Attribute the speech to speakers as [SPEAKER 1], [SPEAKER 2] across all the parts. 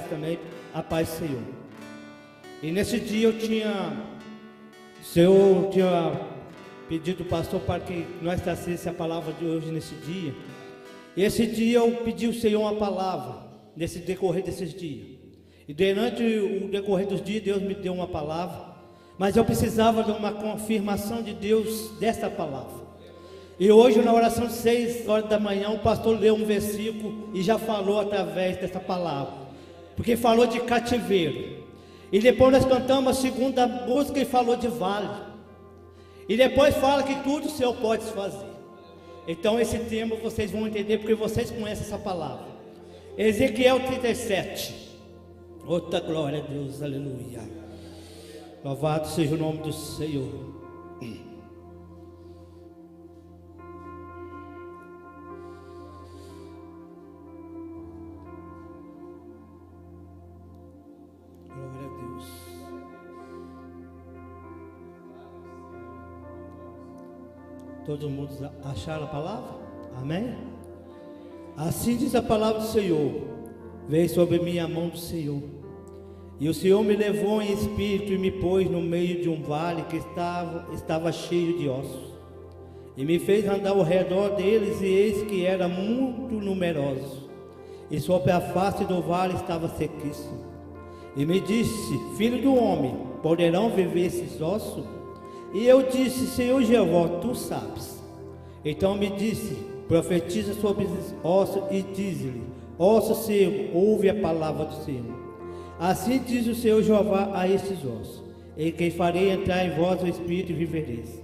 [SPEAKER 1] também a paz do Senhor. E nesse dia o Senhor tinha pedido ao pastor para que nós trouxesse a palavra de hoje nesse dia. E esse dia eu pedi ao Senhor uma palavra, nesse decorrer desses dias. E durante o decorrer dos dias Deus me deu uma palavra, mas eu precisava de uma confirmação de Deus dessa palavra. E hoje na oração de 6 horas da manhã o pastor leu um versículo e já falou através dessa palavra. Porque falou de cativeiro. E depois nós cantamos a segunda música e falou de vale. E depois fala que tudo o Senhor pode fazer. Então esse tema vocês vão entender porque vocês conhecem essa palavra. Ezequiel 37. Outra glória a Deus, aleluia. Louvado seja o nome do Senhor. Todo mundo acharam a palavra? Amém? Assim diz a palavra do Senhor: veio sobre mim a mão do Senhor, e o Senhor me levou em espírito e me pôs no meio de um vale que estava cheio de ossos, e me fez andar ao redor deles, e eis que era muito numeroso, e sobre a face do vale estava sequíssimo. E me disse: filho do homem, poderão viver esses ossos? E eu disse: Senhor Jeová, tu sabes. Então me disse: profetiza sobre esses ossos e diz-lhe: ossos secos, ouve a palavra do Senhor. Assim diz o Senhor Jeová a estes ossos: e que farei entrar em vós o espírito e vivereis.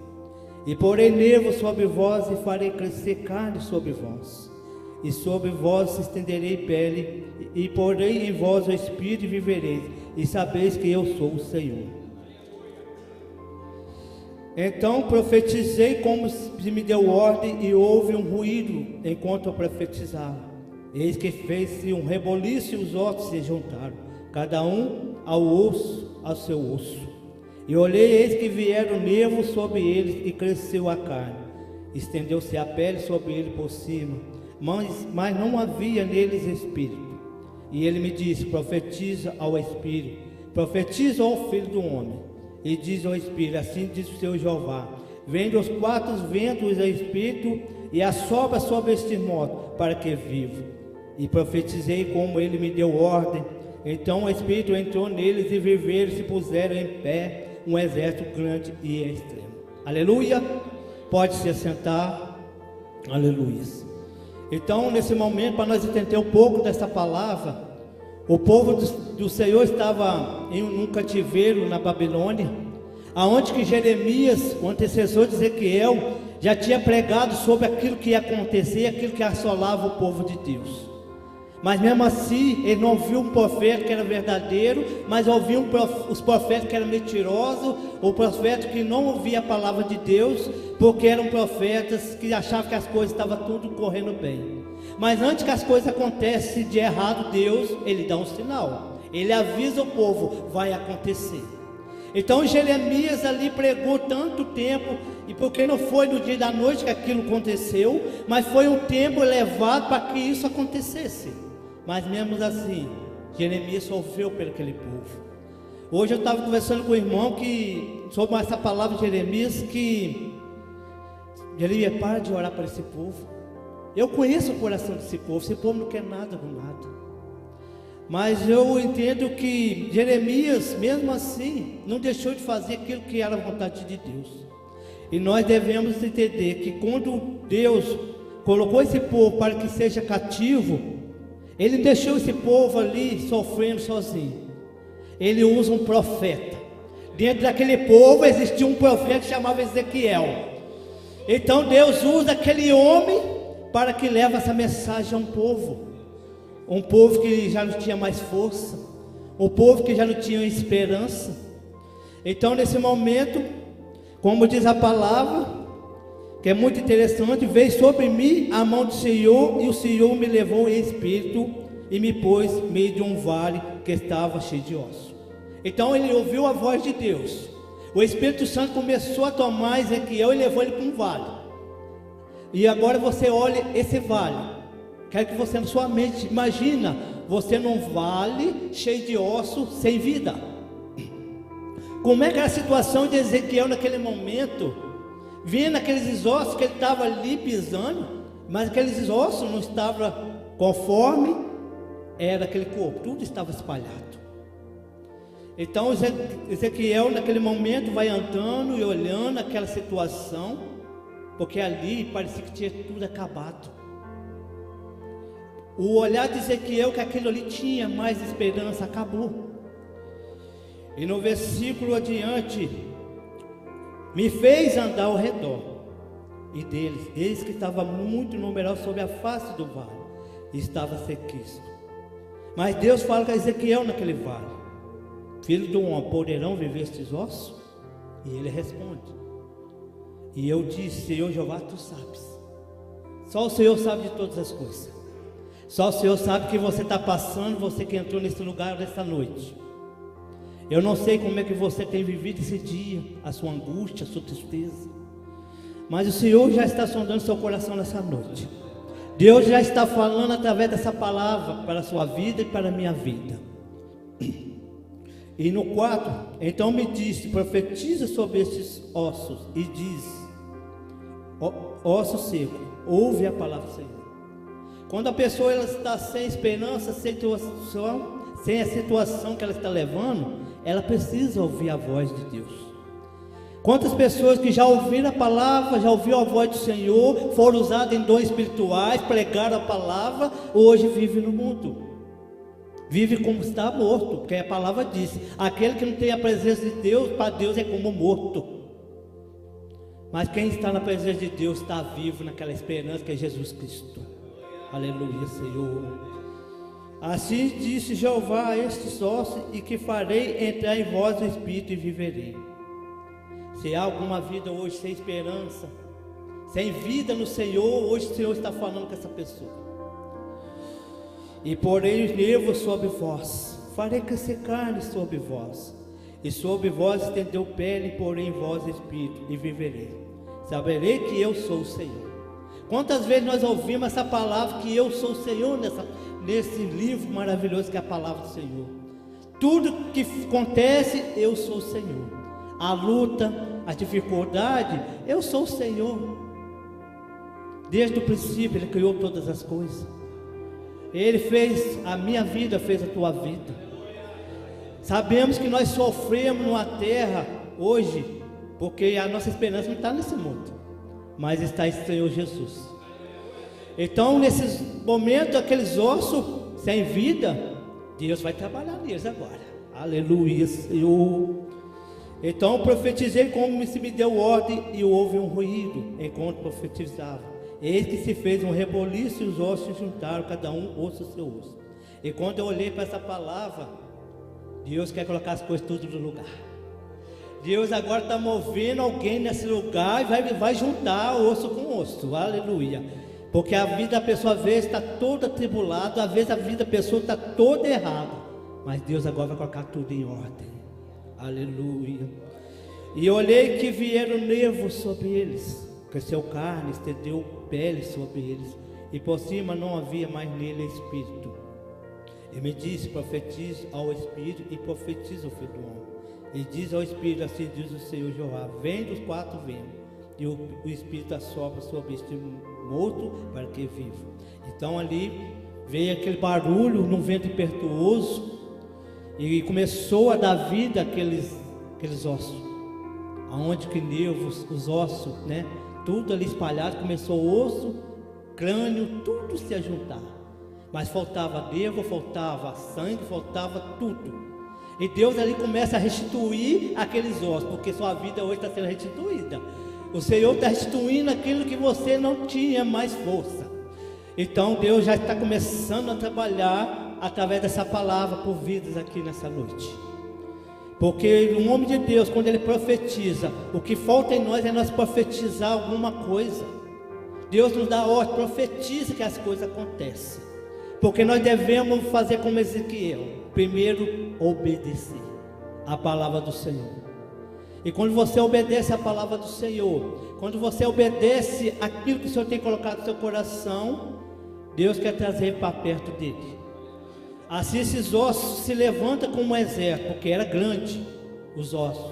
[SPEAKER 1] E porei nervos sobre vós e farei crescer carne sobre vós. E sobre vós se estenderei pele e porei em vós o espírito e vivereis. E sabeis que eu sou o Senhor. Então profetizei como se me deu ordem, e houve um ruído enquanto eu profetizava. Eis que fez-se um reboliço e os ossos se juntaram, cada um ao seu osso. E olhei, eis que vieram nervos sobre eles, e cresceu a carne. Estendeu-se a pele sobre ele por cima, mas não havia neles espírito. E ele me disse: profetiza ao espírito, profetiza ao filho do homem. E diz ao Espírito: assim diz o Senhor Jeová: vem dos 4 ventos ao Espírito e assopra sobre este modo, para que viva. E profetizei como ele me deu ordem. Então o Espírito entrou neles, e viveram e se puseram em pé um exército grande e extremo. Aleluia. Pode se assentar. Aleluia. Então nesse momento, para nós entender um pouco dessa palavra, o povo do Senhor estava em um cativeiro na Babilônia, aonde que Jeremias, o antecessor de Ezequiel, já tinha pregado sobre aquilo que ia acontecer, aquilo que assolava o povo de Deus. Mas mesmo assim, ele não viu um profeta que era verdadeiro, mas ouviu os profetas que eram mentirosos, o profeta que não ouvia a palavra de Deus, porque eram profetas que achavam que as coisas estavam tudo correndo bem. Mas antes que as coisas acontecem de errado, Deus, ele dá um sinal, ele avisa o povo: vai acontecer. Então Jeremias ali pregou tanto tempo, e porque não foi no dia da noite que aquilo aconteceu, mas foi um tempo elevado para que isso acontecesse. Mas mesmo assim, Jeremias sofreu por aquele povo. Hoje eu estava conversando com o irmão sobre essa palavra de Jeremias, que Jeremias: para de orar para esse povo. Eu conheço o coração desse povo, esse povo não quer nada com nada. Mas eu entendo que Jeremias, mesmo assim, não deixou de fazer aquilo que era a vontade de Deus. E nós devemos entender que quando Deus colocou esse povo para que seja cativo, Ele deixou esse povo ali sofrendo sozinho. Ele usa um profeta. Dentro daquele povo existia um profeta que chamava Ezequiel. Então Deus usa aquele homem para que leve essa mensagem a um povo que já não tinha mais força, um povo que já não tinha esperança. Então nesse momento, como diz a palavra, que é muito interessante: veio sobre mim a mão do Senhor, e o Senhor me levou em espírito e me pôs no meio de um vale que estava cheio de ossos. Então ele ouviu a voz de Deus, o Espírito Santo começou a tomar Ezequiel e levou ele para um vale. E agora você olha esse vale, quero que você na sua mente imagina você num vale cheio de ossos sem vida. Como é que era a situação de Ezequiel naquele momento, vendo aqueles ossos que ele estava ali pisando, mas aqueles ossos não estavam conforme era aquele corpo, tudo estava espalhado. Então Ezequiel naquele momento vai andando e olhando aquela situação, porque ali parecia que tinha tudo acabado. O olhar de Ezequiel que aquilo ali tinha mais esperança, acabou. E no versículo adiante, me fez andar ao redor, e deles que estava muito numeroso sobre a face do vale, e estava sequíssimo. Mas Deus fala com Ezequiel naquele vale: filho de um homem, poderão viver estes ossos? E ele responde: e eu disse, Senhor Jeová, tu sabes. Só o Senhor sabe de todas as coisas. Só o Senhor sabe o que você está passando, você que entrou nesse lugar nessa noite. Eu não sei como é que você tem vivido esse dia, a sua angústia, a sua tristeza, mas o Senhor já está sondando seu coração nessa noite. Deus já está falando através dessa palavra para a sua vida e para a minha vida. E no 4, então me disse: profetiza sobre estes ossos e diz: osso seco, ouve a palavra do Senhor. Quando a pessoa ela está sem esperança, sem a situação que ela está levando, ela precisa ouvir a voz de Deus. Quantas pessoas que já ouviram a palavra, já ouviram a voz do Senhor, foram usadas em dons espirituais, pregaram a palavra, hoje vivem no mundo, vive como está morto, porque a palavra diz: aquele que não tem a presença de Deus, para Deus é como morto. Mas quem está na presença de Deus está vivo naquela esperança que é Jesus Cristo. Aleluia, Senhor. Assim disse Jeová a estes ossos: e que farei entrar em vós o Espírito e viverei. Se há alguma vida hoje sem esperança, sem vida no Senhor, hoje o Senhor está falando com essa pessoa. E porei os nervos sobre vós, farei crescer carne sobre vós, e sobre vós estendeu pele, e porei em vós espírito, e viverei. Saberei que eu sou o Senhor. Quantas vezes nós ouvimos essa palavra, que eu sou o Senhor, nesse livro maravilhoso que é a palavra do Senhor. Tudo que acontece, eu sou o Senhor. A luta, a dificuldade, eu sou o Senhor. Desde o princípio Ele criou todas as coisas. Ele fez a minha vida, fez a tua vida. Sabemos que nós sofremos numa terra hoje, porque a nossa esperança não está nesse mundo, mas está em Senhor Jesus. Então nesses momentos, aqueles ossos sem vida, Deus vai trabalhar neles agora. Aleluia, Senhor. Então profetizei como se me deu ordem, e houve um ruído enquanto profetizava. Eis que se fez um reboliço, e os ossos se juntaram, cada um osso seu osso. E quando eu olhei para essa palavra, Deus quer colocar as coisas tudo no lugar. Deus agora está movendo alguém nesse lugar e vai juntar osso com osso. Aleluia. Porque a vida da pessoa às vezes está toda atribulada, às vezes a vida da pessoa está toda errada, mas Deus agora vai colocar tudo em ordem. Aleluia. E olhei que vieram nervos sobre eles, cresceu carne, estendeu pele sobre eles, e por cima não havia mais nele espírito. E me disse: profetize ao Espírito e profetiza o Filho do Homem. E diz ao Espírito: assim diz o Senhor Jeová: vem dos 4 ventos, e o Espírito assopra sobre este morto para que viva. Então ali veio aquele barulho num vento impetuoso, e começou a dar vida àqueles ossos, aonde que nervos, os ossos, né? Tudo ali espalhado, começou o osso, crânio, tudo se a juntar. Mas faltava nervo, faltava sangue, faltava tudo. E Deus ali começa a restituir aqueles ossos, porque sua vida hoje está sendo restituída. O Senhor está restituindo aquilo que você não tinha mais força. Então Deus já está começando a trabalhar através dessa palavra por vidas aqui nessa noite. Porque o homem de Deus, quando ele profetiza, o que falta em nós é nós profetizar alguma coisa. Deus nos dá ordem, profetiza que as coisas acontecem. Porque nós devemos fazer como Ezequiel: primeiro obedecer a palavra do Senhor. E quando você obedece a palavra do Senhor, quando você obedece aquilo que o Senhor tem colocado no seu coração, Deus quer trazer para perto dele. Assim esses ossos se levantam como um exército, porque era grande os ossos.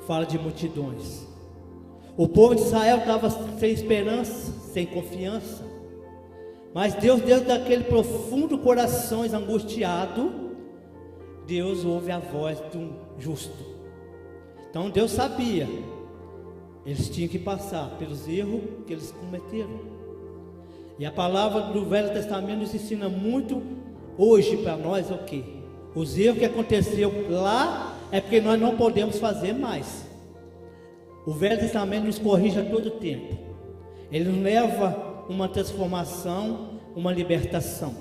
[SPEAKER 1] Fala de multidões. O povo de Israel estava sem esperança, sem confiança. Mas Deus, dentro daquele profundo coração angustiado, Deus ouve a voz de um justo. Então Deus sabia, eles tinham que passar pelos erros que eles cometeram. E a palavra do Velho Testamento nos ensina muito hoje para nós o quê? Os erros que aconteceu lá é porque nós não podemos fazer mais. O Velho Testamento nos corrige a todo tempo. Ele nos leva uma transformação, uma libertação.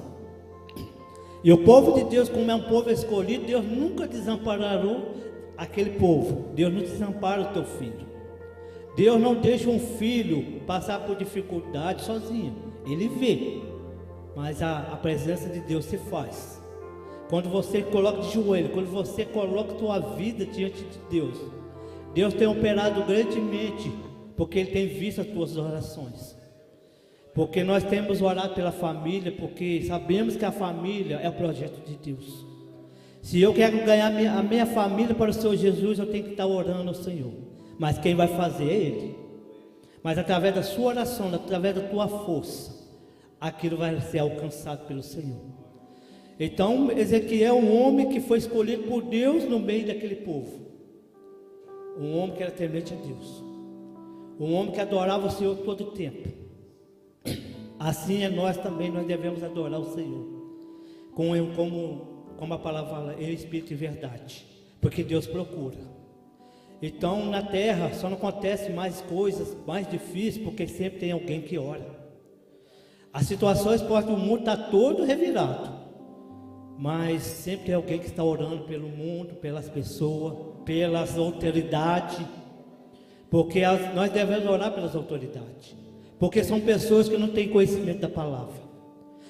[SPEAKER 1] E o povo de Deus, como é um povo escolhido, Deus nunca desamparou aquele povo. Deus não desampara o teu filho. Deus não deixa um filho passar por dificuldade sozinho. Ele vê, mas a presença de Deus se faz. Quando você coloca de joelho, quando você coloca a tua vida diante de Deus, Deus tem operado grandemente, porque Ele tem visto as tuas orações. Porque nós temos orado pela família, porque sabemos que a família é o projeto de Deus. Se eu quero ganhar a minha família para o Senhor Jesus, eu tenho que estar orando ao Senhor. Mas quem vai fazer é Ele. Mas através da sua oração, através da tua força, aquilo vai ser alcançado pelo Senhor. Então Ezequiel é um homem que foi escolhido por Deus no meio daquele povo. Um homem que era temente a Deus. Um homem que adorava o Senhor todo o tempo. Assim é nós também, nós devemos adorar o Senhor. Como a palavra fala, em espírito e verdade. Porque Deus procura. Então na terra só não acontece mais coisas mais difíceis, porque sempre tem alguém que ora. As situações podem, o mundo está todo revirado, mas sempre tem alguém que está orando pelo mundo, pelas pessoas, pelas autoridades. Porque nós devemos orar pelas autoridades, porque são pessoas que não têm conhecimento da palavra.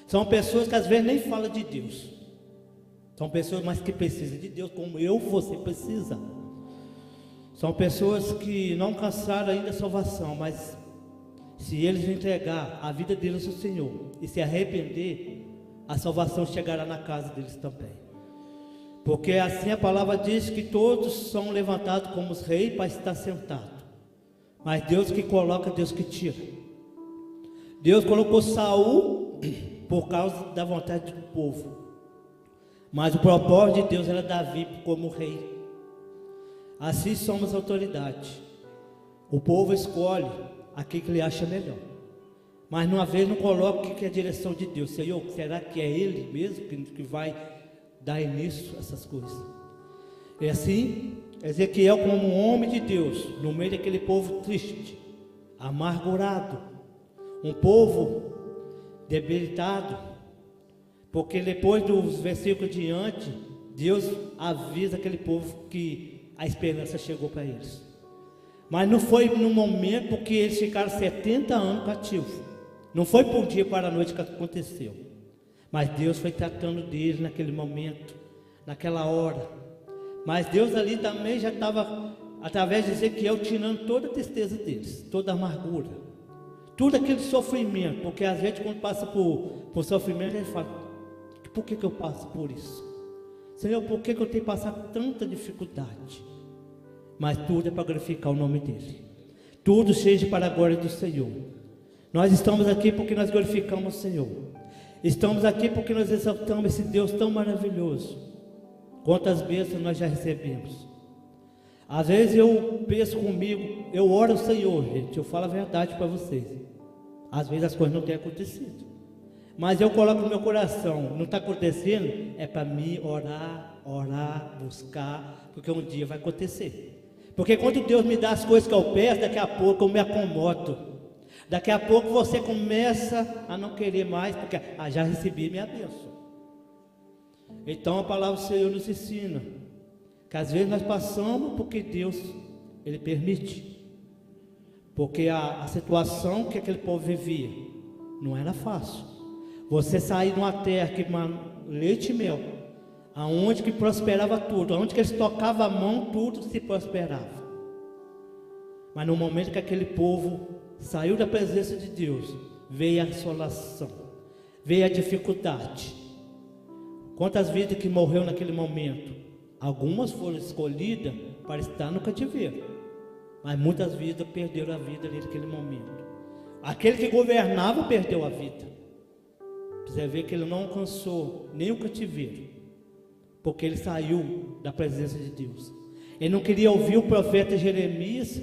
[SPEAKER 1] São pessoas que às vezes nem falam de Deus. São pessoas mais que precisam de Deus, como você precisa. São pessoas que não alcançaram ainda a salvação, mas se eles entregar a vida deles ao Senhor e se arrepender, a salvação chegará na casa deles também. Porque assim a palavra diz que todos são levantados como os reis para estar sentados. Mas Deus que coloca, Deus que tira. Deus colocou Saul por causa da vontade do povo. Mas o propósito de Deus era Davi como rei. Assim somos autoridade. O povo escolhe aquilo que ele acha melhor. Mas uma vez não coloca o que é a direção de Deus. Senhor, será que é Ele mesmo que vai dar início a essas coisas? E assim, Ezequiel, como um homem de Deus, no meio daquele povo triste, amargurado, um povo debilitado, porque depois dos versículos diante, Deus avisa aquele povo que a esperança chegou para eles. Mas não foi no momento, porque eles ficaram 70 anos cativos. Não foi por dia para a noite que aconteceu. Mas Deus foi tratando deles naquele momento, naquela hora. Mas Deus ali também já estava, através de Ezequiel, tirando toda a tristeza deles, toda a amargura, tudo aquele sofrimento. Porque às vezes quando passa por sofrimento, ele fala: por que eu passo por isso? Senhor, por que eu tenho que passar tanta dificuldade? Mas tudo é para glorificar o nome dEle. Tudo seja para a glória do Senhor. Nós estamos aqui porque nós glorificamos o Senhor. Estamos aqui porque nós exaltamos esse Deus tão maravilhoso. Quantas bênçãos nós já recebemos. Às vezes eu penso comigo, eu oro ao Senhor, gente, eu falo a verdade para vocês. Às vezes as coisas não têm acontecido. Mas eu coloco no meu coração, não está acontecendo, é para mim orar, buscar, porque um dia vai acontecer. Porque quando Deus me dá as coisas que eu peço, daqui a pouco eu me acomodo. Daqui a pouco você começa a não querer mais, porque já recebi minha bênção. Então a palavra do Senhor nos ensina que às vezes nós passamos porque Deus, Ele permite. Porque a situação que aquele povo vivia não era fácil. Você sair de uma terra que leite e mel, aonde que prosperava tudo, aonde que eles tocavam a mão, tudo se prosperava. Mas no momento que aquele povo saiu da presença de Deus, veio a assolação, veio a dificuldade. Quantas vidas que morreu naquele momento? Algumas foram escolhidas para estar no cativeiro, mas muitas vidas perderam a vida ali naquele momento. Aquele que governava perdeu a vida. Você vê que ele não alcançou nem o cativeiro, porque ele saiu da presença de Deus. Ele não queria ouvir o profeta Jeremias,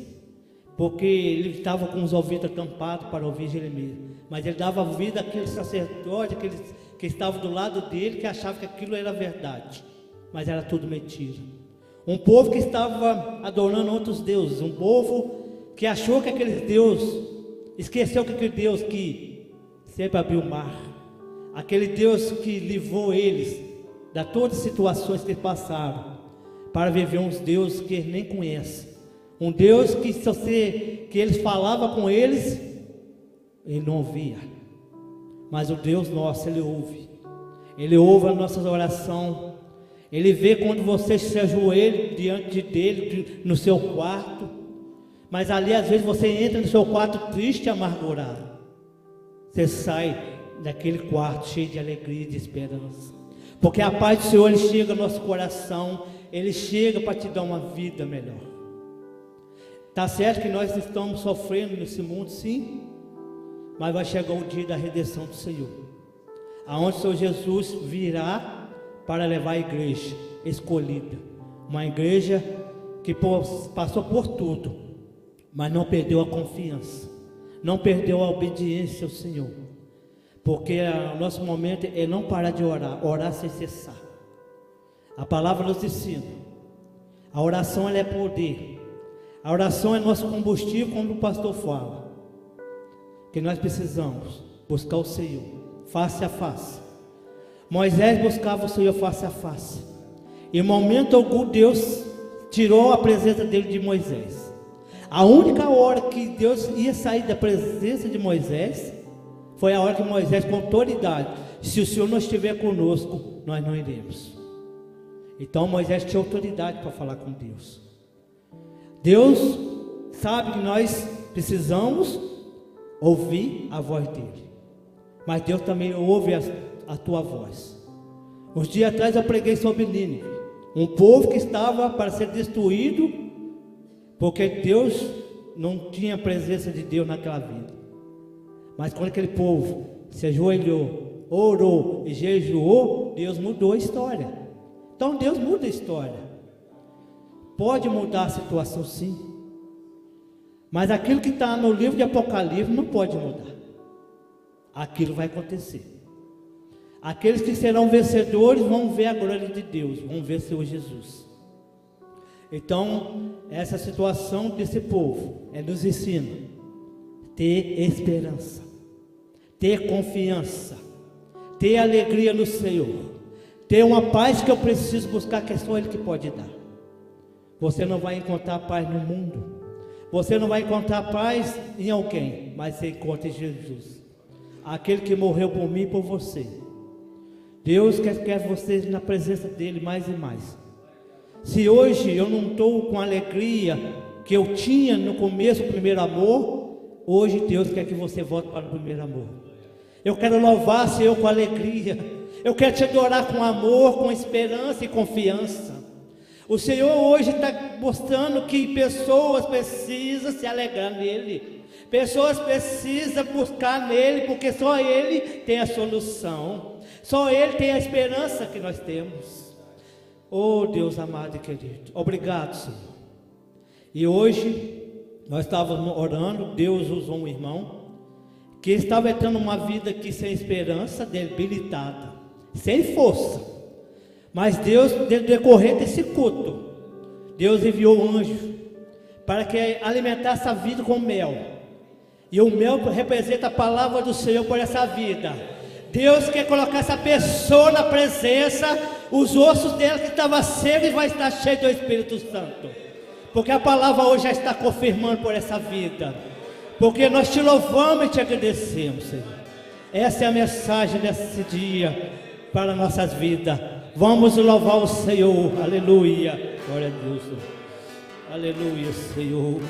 [SPEAKER 1] porque ele estava com os ouvidos tampados para ouvir Jeremias. Mas ele dava vida àquele sacerdote, aqueles que estavam do lado dele, que achavam que aquilo era verdade, mas era tudo mentira. Um povo que estava adorando outros deuses, um povo que achou que aquele Deus, esqueceu que aquele Deus que sempre abriu o mar, aquele Deus que livrou eles de todas as situações que passaram, para viver uns deuses que eles nem conhecem, um Deus que eles falavam com eles, ele não ouvia, mas o Deus nosso, Ele ouve a nossa oração, Ele vê quando você se ajoelha diante dEle, no seu quarto, mas ali às vezes você entra no seu quarto triste e amargurado, você sai daquele quarto cheio de alegria e de esperança, porque a paz do Senhor, Ele chega ao nosso coração, Ele chega para te dar uma vida melhor. Está certo que nós estamos sofrendo nesse mundo, sim, mas vai chegar o dia da redenção do Senhor, aonde o Senhor Jesus virá para levar a igreja escolhida, uma igreja que passou por tudo, mas não perdeu a confiança, não perdeu a obediência ao Senhor, porque o nosso momento é não parar de orar, orar sem cessar. A palavra nos ensina, a oração ela é poder, a oração é nosso combustível, como o pastor fala, que nós precisamos buscar o Senhor face a face. Moisés buscava o Senhor face a face, em momento algum Deus tirou a presença dele de Moisés. A única hora que Deus ia sair da presença de Moisés foi a hora que Moisés, com autoridade, se o Senhor não estiver conosco, nós não iremos. Então Moisés tinha autoridade para falar com Deus. Deus sabe que nós precisamos ouvir a voz dele, mas Deus também ouve a tua voz. Uns dias atrás eu preguei sobre Nínive, um povo que estava para ser destruído, porque Deus não tinha a presença de Deus naquela vida. Mas quando aquele povo se ajoelhou, orou e jejuou, Deus mudou a história. Então Deus muda a história, pode mudar a situação, sim, mas aquilo que está no livro de Apocalipse não pode mudar. Aquilo vai acontecer. Aqueles que serão vencedores vão ver a glória de Deus, vão ver o Senhor Jesus. Então, essa situação desse povo nos ensina ter esperança, ter confiança, ter alegria no Senhor, ter uma paz que eu preciso buscar, que é só Ele que pode dar. Você não vai encontrar paz no mundo, você não vai encontrar paz em alguém, mas você encontra em Jesus, aquele que morreu por mim e por você. Deus quer vocês na presença dEle mais e mais. Se hoje eu não estou com a alegria que eu tinha no começo, o primeiro amor, hoje Deus quer que você volte para o primeiro amor. Eu quero louvar o Senhor com alegria, eu quero te adorar com amor, com esperança e confiança. O Senhor hoje está mostrando que pessoas precisam se alegrar nele, pessoas precisam buscar nele, porque só Ele tem a solução, só Ele tem a esperança que nós temos. Oh Deus amado e querido, obrigado, Senhor. E hoje nós estávamos orando, Deus usou um irmão que estava entrando numa vida aqui sem esperança, debilitada, sem força. Mas Deus, no decorrer desse culto, Deus enviou um anjo para que alimentasse a vida com mel. E o mel representa a palavra do Senhor por essa vida. Deus quer colocar essa pessoa na presença, os ossos dela que estavam secos vai estar cheio do Espírito Santo. Porque a palavra hoje já está confirmando por essa vida. Porque nós te louvamos e te agradecemos, Senhor. Essa é a mensagem desse dia para nossas vidas. Vamos louvar o Senhor, aleluia, glória a Deus, aleluia, Senhor.